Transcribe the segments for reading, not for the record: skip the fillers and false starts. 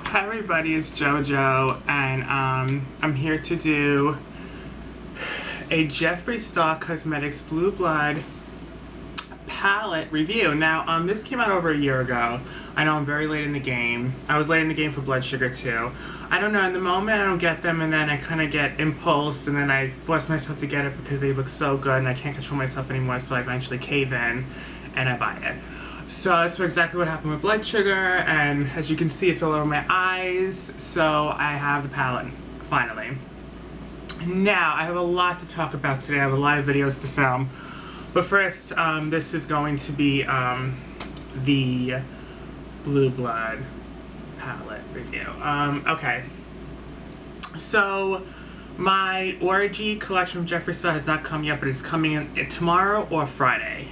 Hi everybody, it's JoJo, and I'm here to do a Jeffree Star Cosmetics Blue Blood palette review. Now, this came out over a year ago. I know I'm very late in the game. I was late in the game for Blood Sugar too. I don't know, in the moment I don't get them, and then I kind of get impulse, and then I force myself to get it because they look so good and I can't control myself anymore, so I eventually cave in and I buy it. So that's exactly what happened with Blood Sugar, and as you can see, it's all over my eyes, so I have the palette, finally. Now, I have a lot to talk about today. I have a lot of videos to film. But first, this is going to be the Blue Blood palette review. Okay. So, my Orgy collection from Jeffree Star has not come yet, but it's coming in tomorrow or Friday.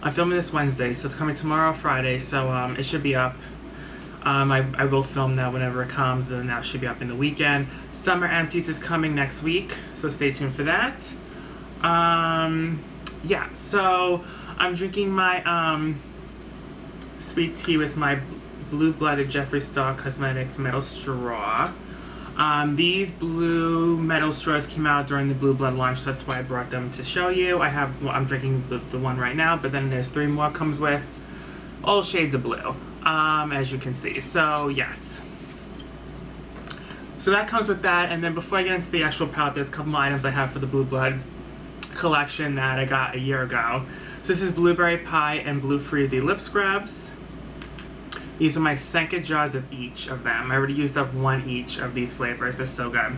I'm filming this Wednesday, so it's coming tomorrow or Friday, so it should be up. I will film that whenever it comes, and then that should be up in the weekend. Summer Empties is coming next week, so stay tuned for that. Yeah, so I'm drinking my sweet tea with my blue-blooded Jeffree Star Cosmetics metal straw. These blue metal straws came out during the Blue Blood launch, so that's why I brought them to show you. I'm drinking the one right now, but then there's 3 more comes with all shades of blue, as you can see. So, yes. So that comes with that, and then before I get into the actual palette, there's a couple more items I have for the Blue Blood collection that I got a year ago. So this is Blueberry Pie and Blue Freezy lip scrubs. These are my second jars of each of them. I already used up 1 each of these flavors. They're so good.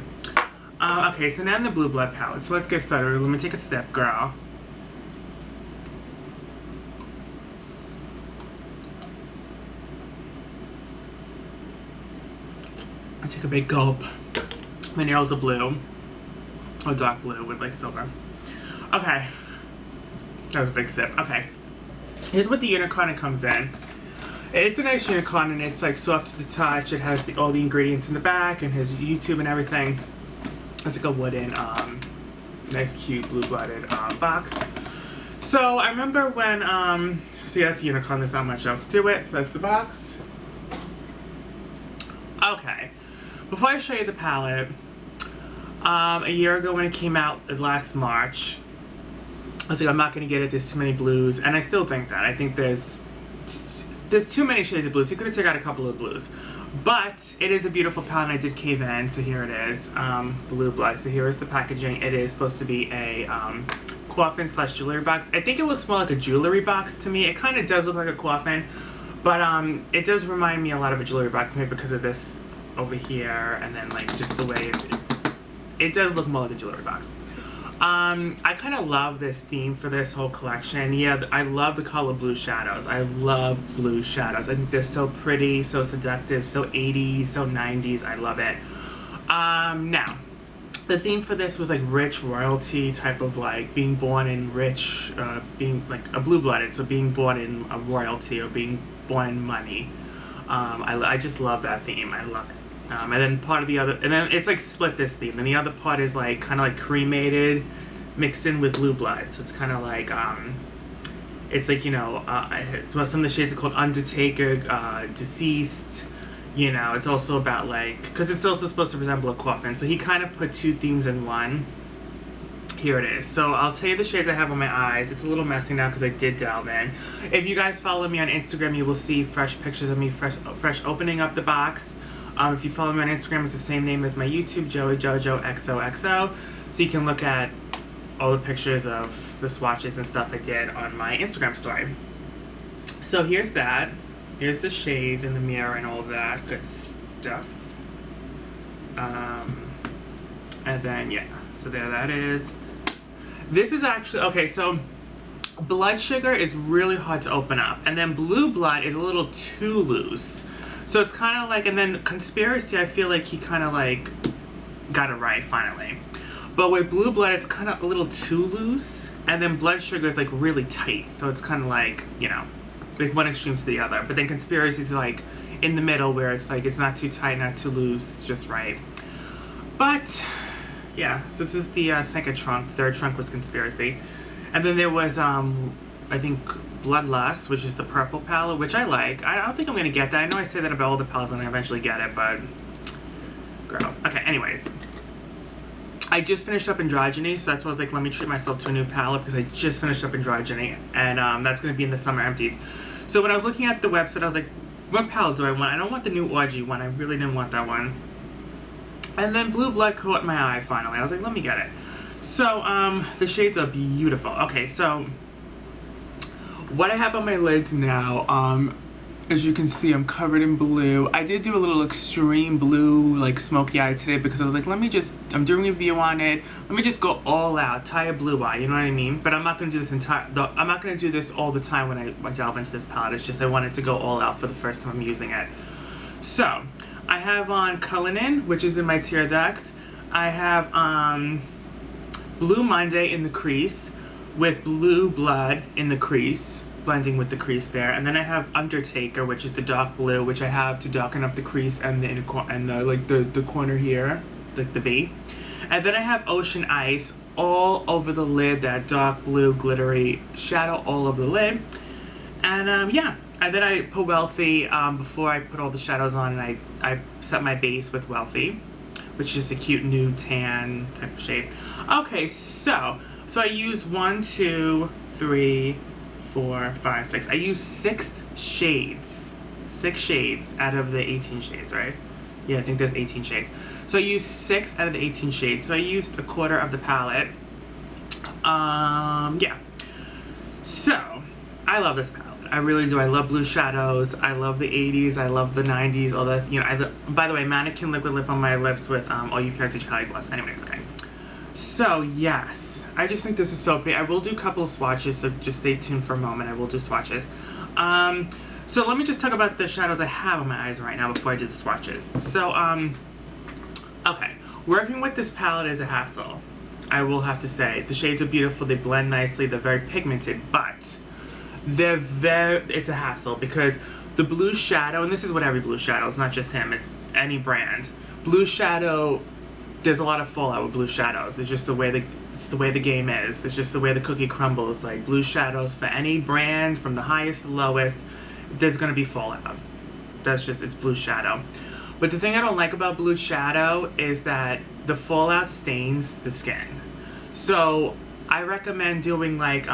Okay, so now in the Blue Blood palette. So let's get started. Let me take a sip, girl. I take a big gulp. My nails are blue. Or dark blue with like silver. Okay. That was a big sip. Okay. Here's what the unicorn comes in. It's a nice unicorn, and it's like soft to the touch. It has all the ingredients in the back and has YouTube and everything. It's like a wooden, nice cute blue-blooded box. So I remember when, so yeah, that's the unicorn. There's not much else to it. So that's the box. Okay. Before I show you the palette, a year ago when it came out last March, I was like, I'm not going to get it. There's too many blues, and I still think that. I think there's too many shades of blues. You could have taken out a couple of blues. But it is a beautiful palette, and I did cave in, so here it is. Blue Blood. So here is the packaging. It is supposed to be a coffin / jewelry box. I think it looks more like a jewelry box to me. It kind of does look like a coffin, but it does remind me a lot of a jewelry box, maybe because of this over here, and then like just the way it does look more like a jewelry box. I kind of love this theme for this whole collection. Yeah, I love the color blue shadows. I love blue shadows. I think they're so pretty, so seductive, so 80s, so 90s. I love it. Now, the theme for this was like rich royalty type of like being born in rich, being like a blue-blooded, so being born in a royalty or being born in money. I just love that theme. I love it. And then part of the other, and then it's like split this theme, and the other part is like kind of like cremated, mixed in with blue blood. So it's kind of like, it's like, you know, some of the shades are called Undertaker, Deceased. You know, it's also about like, because it's also supposed to resemble a coffin. So he kind of put 2 themes in one. Here it is. So I'll tell you the shades I have on my eyes. It's a little messy now because I did delve in. If you guys follow me on Instagram, you will see fresh pictures of me fresh opening up the box. If you follow me on Instagram, it's the same name as my YouTube, JoJo XOXO. So you can look at all the pictures of the swatches and stuff I did on my Instagram story. So here's that. Here's the shades in the mirror and all that good stuff. And then, yeah. So there that is. This is actually, okay, so Blood Sugar is really hard to open up. And then Blue Blood is a little too loose. So it's kind of like, and then Conspiracy, I feel like he kind of like got it right finally. But with Blue Blood, it's kind of a little too loose. And then Blood Sugar is like really tight. So it's kind of like, you know, like one extreme to the other. But then Conspiracy is like in the middle where it's like, it's not too tight, not too loose. It's just right. But yeah, so this is the second trunk. Third trunk was Conspiracy. And then there was I think, Bloodlust, which is the purple palette, which I like. I don't think I'm going to get that. I know I say that about all the palettes and I eventually get it, but... Girl. Okay, anyways. I just finished up Androgyny, so that's why I was like, let me treat myself to a new palette, because I just finished up Androgyny, and that's going to be in the summer empties. So when I was looking at the website, I was like, what palette do I want? I don't want the new Orgy one. I really didn't want that one. And then Blue Blood caught my eye, finally. I was like, let me get it. So, the shades are beautiful. Okay, so, what I have on my lids now, as you can see, I'm covered in blue. I did do a little extreme blue, like, smoky eye today because I was like, I'm doing a review on it. Let me just go all out, tie a blue eye, you know what I mean? But I'm not going to do this I'm not going to do this all the time when I delve into this palette. It's just I wanted to go all out for the first time I'm using it. So, I have on Cullinan, which is in my Tear Ducts. I have, Blue Monday in the crease with Blue Blood in the crease, blending with the crease there, and then I have Undertaker, which is the dark blue, which I have to darken up the crease and the corner here, like the V, and then I have Ocean Ice all over the lid, that dark blue glittery shadow all over the lid, and yeah, and then I put Wealthy before I put all the shadows on, and I set my base with Wealthy, which is a cute nude tan type of shade. Okay, so I use 1, 2, 3, 4, 5, 6. I use 6 shades. 6 shades out of the 18 shades, right? Yeah, I think there's 18 shades. So I used 6 out of the 18 shades. So I used a quarter of the palette. Yeah. So, I love this palette. I really do. I love blue shadows. I love the 80s. I love the 90s. All that, you know, by the way, Mannequin Liquid Lip on my lips with All You Fancy Charlie Gloss. Anyways, okay. So, yes. I just think this is so pretty. I will do a couple of swatches, so just stay tuned for a moment. I will do swatches. So let me just talk about the shadows I have on my eyes right now before I do the swatches. So, okay. Working with this palette is a hassle, I will have to say. The shades are beautiful. They blend nicely. They're very pigmented, but it's a hassle because the blue shadow, and this is what every blue shadow, it's not just him, it's any brand. Blue shadow, there's a lot of fallout with blue shadows. It's just the way the game is. It's just the way the cookie crumbles. Like blue shadows for any brand, from the highest to the lowest, there's gonna be fallout. That's just, it's blue shadow. But the thing I don't like about blue shadow is that the fallout stains the skin. So I recommend doing like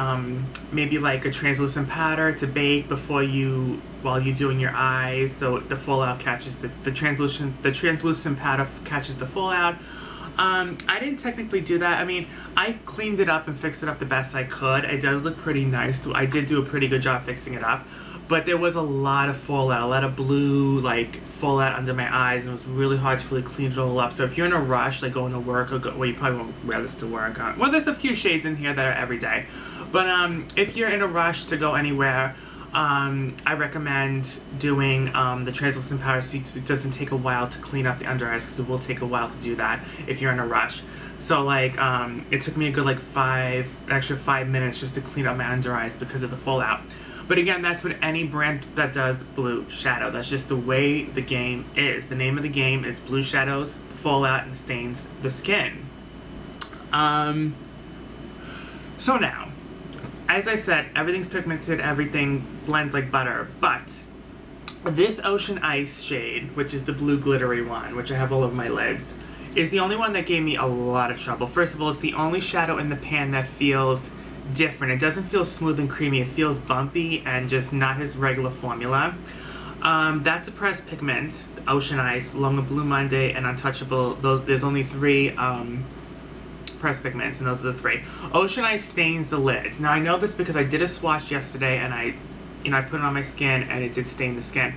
maybe like a translucent powder to bake while you're doing your eyes, so the fallout catches the translucent powder catches the fallout. I didn't technically do that. I mean, I cleaned it up and fixed it up the best I could. It does look pretty nice. I did do a pretty good job fixing it up. But there was a lot of fallout, a lot of blue, like, fallout under my eyes, and it was really hard to really clean it all up. So if you're in a rush, like going to work, well, you probably won't wear this to work. Well, there's a few shades in here that are everyday. But if you're in a rush to go anywhere, I recommend doing the translucent powder so it doesn't take a while to clean up the under eyes, because it will take a while to do that if you're in a rush. So like, it took me a good like 5 minutes just to clean up my under eyes because of the fallout. But again, that's with any brand that does blue shadow. That's just the way the game is. The name of the game is blue shadows, fallout, and stains the skin. So now, as I said, everything's pigmented, everything blends like butter, but this Ocean Ice shade, which is the blue glittery one, which I have all over my lids, is the only one that gave me a lot of trouble. First of all, it's the only shadow in the pan that feels different. It doesn't feel smooth and creamy. It feels bumpy and just not his regular formula. That's a pressed pigment, Ocean Ice, along with Blue Monday and Untouchable. There's only 3 pressed pigments, and those are the 3. Ocean Ice stains the lids. Now I know this because I did a swatch yesterday, and I put it on my skin, and it did stain the skin.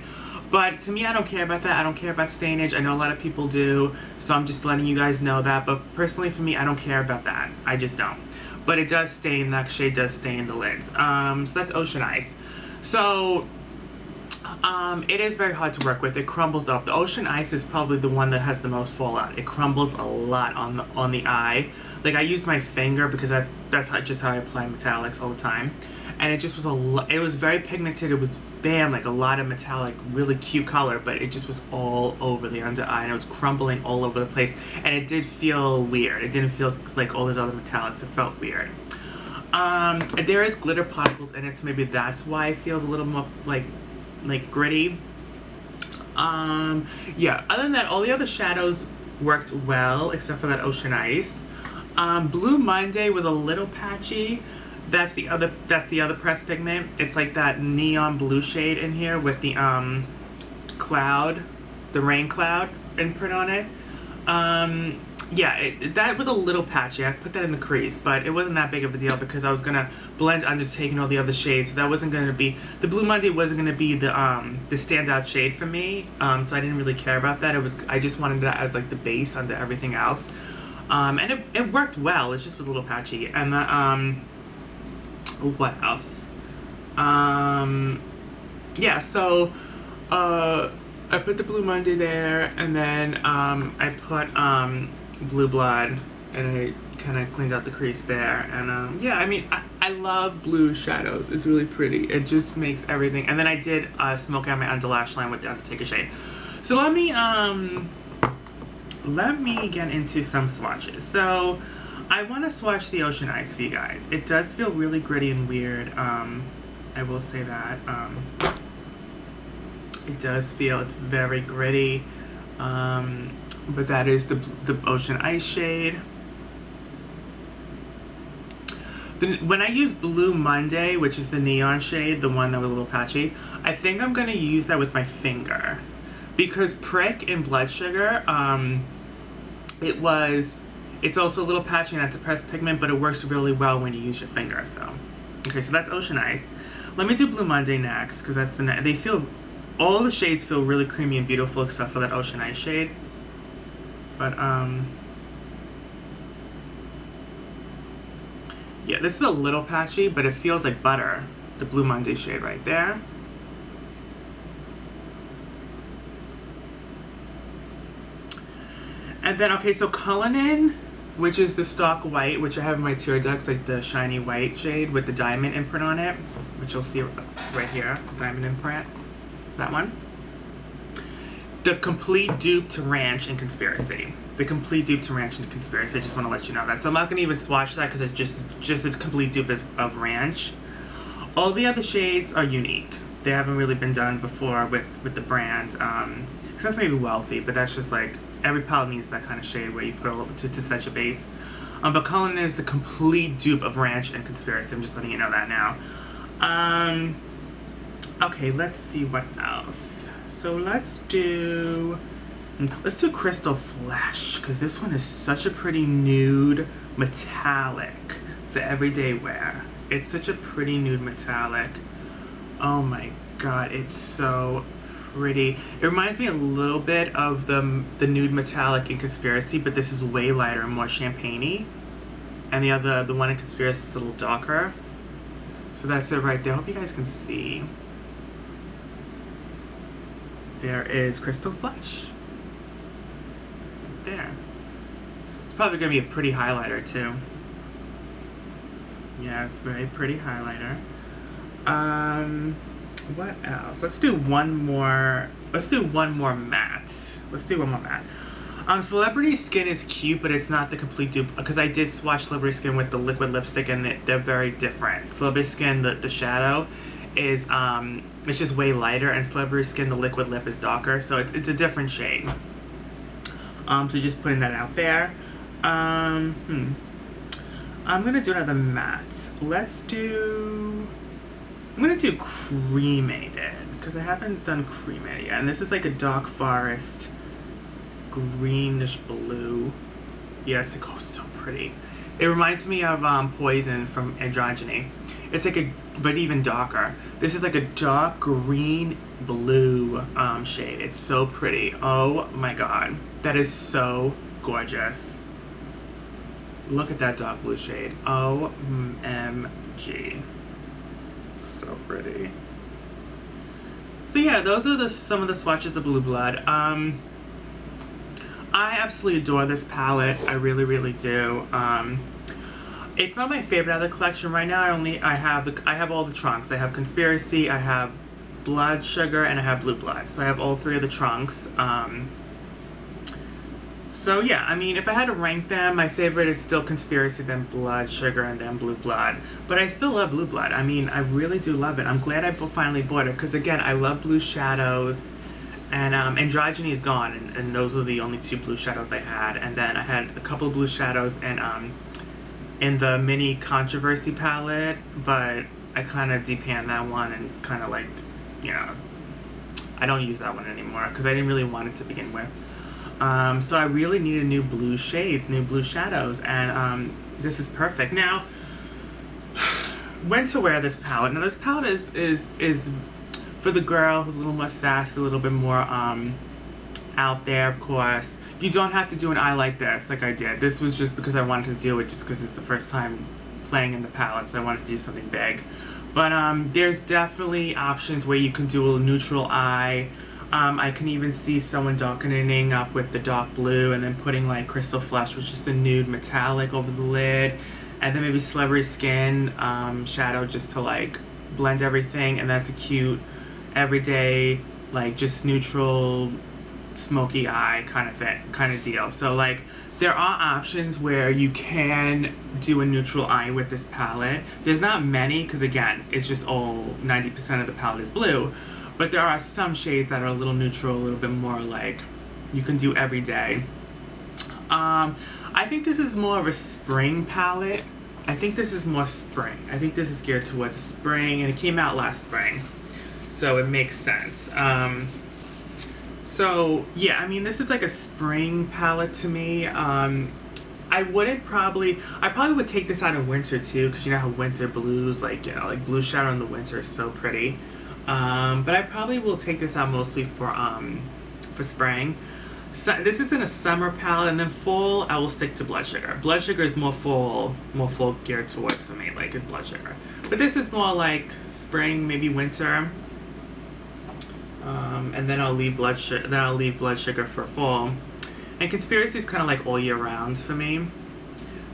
But to me, I don't care about that. I don't care about stainage. I know a lot of people do, so I'm just letting you guys know that. But personally, for me, I don't care about that. I just don't. But it does stain, that shade does stain the lids. So that's Ocean Ice. So, it is very hard to work with. It crumbles up. The Ocean Ice is probably the one that has the most fallout. It crumbles a lot on the eye. Like, I use my finger because that's just how I apply metallics all the time. And it just was it was very pigmented. It was, bam, like a lot of metallic, really cute color, but it just was all over the under eye, and it was crumbling all over the place, and it did feel weird. It didn't feel like all those other metallics. It felt weird. There is glitter particles in it, so maybe that's why it feels a little more like gritty. Yeah, other than that, all the other shadows worked well, except for that Ocean Ice. Blue Monday was a little patchy. That's the other pressed pigment. It's like that neon blue shade in here with the cloud, the rain cloud imprint on it. Yeah, that was a little patchy. I put that in the crease, but it wasn't that big of a deal because I was gonna blend Undertaking all the other shades, so that wasn't gonna be, the Blue Monday wasn't gonna be the standout shade for me. So I didn't really care about that. I just wanted that as like the base under everything else. And it worked well. It just was a little patchy. And the what else? Yeah. So I put the Blue Monday there, and then I put Blue Blood, and I kind of cleaned out the crease there. And yeah, I mean, I love blue shadows. It's really pretty. It just makes everything. And then I did smoke out my under lash line with the Undertaker shade. So let me get into some swatches. So I want to swatch the Ocean Ice for you guys. It does feel really gritty and weird. I will say that. It does feel, it's very gritty. But that is the Ocean Ice shade. When I use Blue Monday, which is the neon shade, the one that was a little patchy, I think I'm going to use that with my finger. Because Prick in Blood Sugar, it's also a little patchy and that's a pressed pigment, but it works really well when you use your finger. So, okay, so that's Ocean Ice. Let me do Blue Monday next, because that's all the shades feel really creamy and beautiful except for that Ocean Ice shade. But, yeah, this is a little patchy, but it feels like butter. The Blue Monday shade right there. And then, okay, so Cullinan, which is the stock white, which I have in my tear ducts, like the shiny white shade with the diamond imprint on it, which you'll see it's right here, diamond imprint, that one. The complete dupe to Ranch and Conspiracy. The complete dupe to Ranch and Conspiracy, I just want to let you know that. So I'm not going to even swatch that because it's just a complete dupe of Ranch. All the other shades are unique. They haven't really been done before with the brand, except maybe Wealthy, but that's just like, every palette needs that kind of shade where you put a little to set your base. But Cullinan is the complete dupe of Ranch and Conspiracy. I'm just letting you know that now. Okay, let's see what else. So let's do Crystal Flesh, because this one is such a pretty nude metallic for everyday wear. It's such a pretty nude metallic. Oh my god, it's so pretty. It reminds me a little bit of the nude metallic in Conspiracy, but this is way lighter and more champagne-y. And the one in Conspiracy is a little darker. So that's it right there. I hope you guys can see. There is Crystal Flesh. Right there. It's probably going to be a pretty highlighter too. Yes, very pretty highlighter. What else? Let's do one more matte. Celebrity Skin is cute, but it's not the complete dupe, because I did swatch Celebrity Skin with the liquid lipstick and they're very different. Celebrity Skin, the shadow is it's just way lighter, and Celebrity Skin, the liquid lip, is darker, so it's a different shade. So just putting that out there. I'm gonna do another matte. I'm gonna do Cremated, because I haven't done Cremated yet. And this is like a Dark Forest greenish blue. Yes, it goes so pretty. It reminds me of Poison from Androgyny. It's like but even darker. This is like a dark green blue shade. It's so pretty. Oh my god. That is so gorgeous. Look at that dark blue shade. OMG. So pretty. So yeah, those are some of the swatches of Blue Blood. I absolutely adore this palette. I really, really do. It's not my favorite out of the collection right now. I have all the trunks. I have Conspiracy, I have Blood Sugar, and I have Blue Blood. So I have all three of the trunks. So yeah, I mean, if I had to rank them, my favorite is still Conspiracy, then Blood Sugar, and then Blue Blood. But I still love Blue Blood. I mean, I really do love it. I'm glad I finally bought it because again, I love blue shadows, and Androgyny is gone, and those were the only two blue shadows I had. And then I had a couple of blue shadows and in the mini Controversy palette, but I kind of depanned that one and kind of like, you know, I don't use that one anymore because I didn't really want it to begin with. So I really needed new blue shades, new blue shadows, and this is perfect. Now, when to wear this palette? Now this palette is for the girl who's a little more sassy, a little bit more out there, of course. You don't have to do an eye like this, like I did. This was just because I wanted to do it, just because it's the first time playing in the palette, so I wanted to do something big. But there's definitely options where you can do a neutral eye. I can even see someone darkening up with the dark blue and then putting like Crystal Flesh, which is the nude metallic, over the lid. And then maybe Celebrity Skin shadow just to like blend everything. And that's a cute, everyday, like just neutral, smoky eye kind of deal. So like there are options where you can do a neutral eye with this palette. There's not many because again, it's just all 90% of the palette is blue. But there are some shades that are a little neutral, a little bit more like you can do every day. I think this is more of a spring palette. I think this is more spring. I think this is geared towards spring, and it came out last spring, so it makes sense. So yeah, I mean, this is like a spring palette to me. I probably would take this out in winter too, because you know how winter blues, like, you know, like blue shadow in the winter is so pretty. But I probably will take this out mostly for spring. So this is in a summer palette, and then fall I will stick to Blood Sugar. Blood Sugar is more fall geared towards for me, like it's Blood Sugar. But this is more like spring, maybe winter. And then I'll leave Blood Sugar for fall. And Conspiracy is kind of like all year round for me.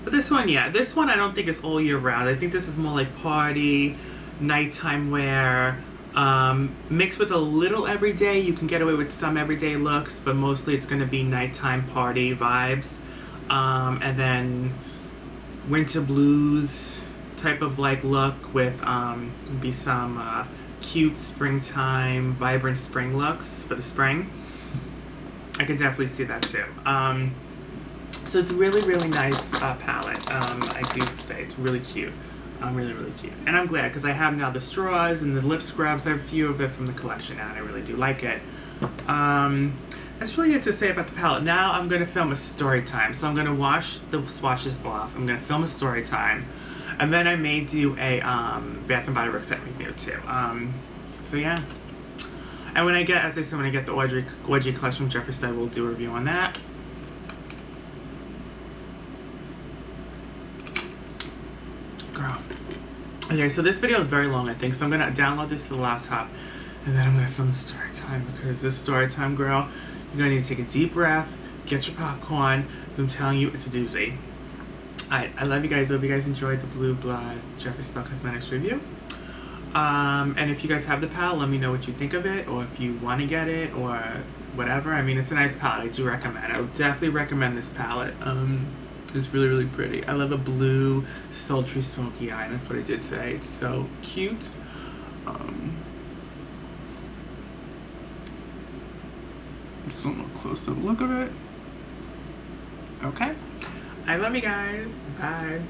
But this one, yeah, this one I don't think is all year round. I think this is more like party, nighttime wear. Mixed with a little everyday. You can get away with some everyday looks, but mostly it's going to be nighttime party vibes. And then winter blues type of like look with be some cute springtime, vibrant spring looks for the spring. I can definitely see that too. So it's a really, really nice palette. I do say it's really cute. Really, really cute. And I'm glad because I have now the straws and the lip scrubs. I have a few of it from the collection now, and I really do like it. That's really it to say about the palette. Now I'm going to film a story time. So I'm going to wash the swatches off. I'm going to film a story time. And then I may do a Bath & Body Works set review too. So yeah. And when I get, as I said, when I get the Audrey collection from Jeffree Star, we'll do a review on that. Girl. Okay, so this video is very long, I think, so I'm gonna download this to the laptop, and then I'm gonna film the story time, because this story time, girl, you're gonna need to take a deep breath, get your popcorn, because I'm telling you, it's a doozy. Alright, I love you guys. Hope you guys enjoyed the Blue Blood Jeffree Star Cosmetics review. And if you guys have the palette, let me know what you think of it, or if you want to get it, or whatever. I mean, it's a nice palette. I do recommend it. I would definitely recommend this palette. It's really, really pretty. I love a blue, sultry, smoky eye. That's what I did today. It's so cute. Just a little close-up look of it. Okay. I love you guys. Bye.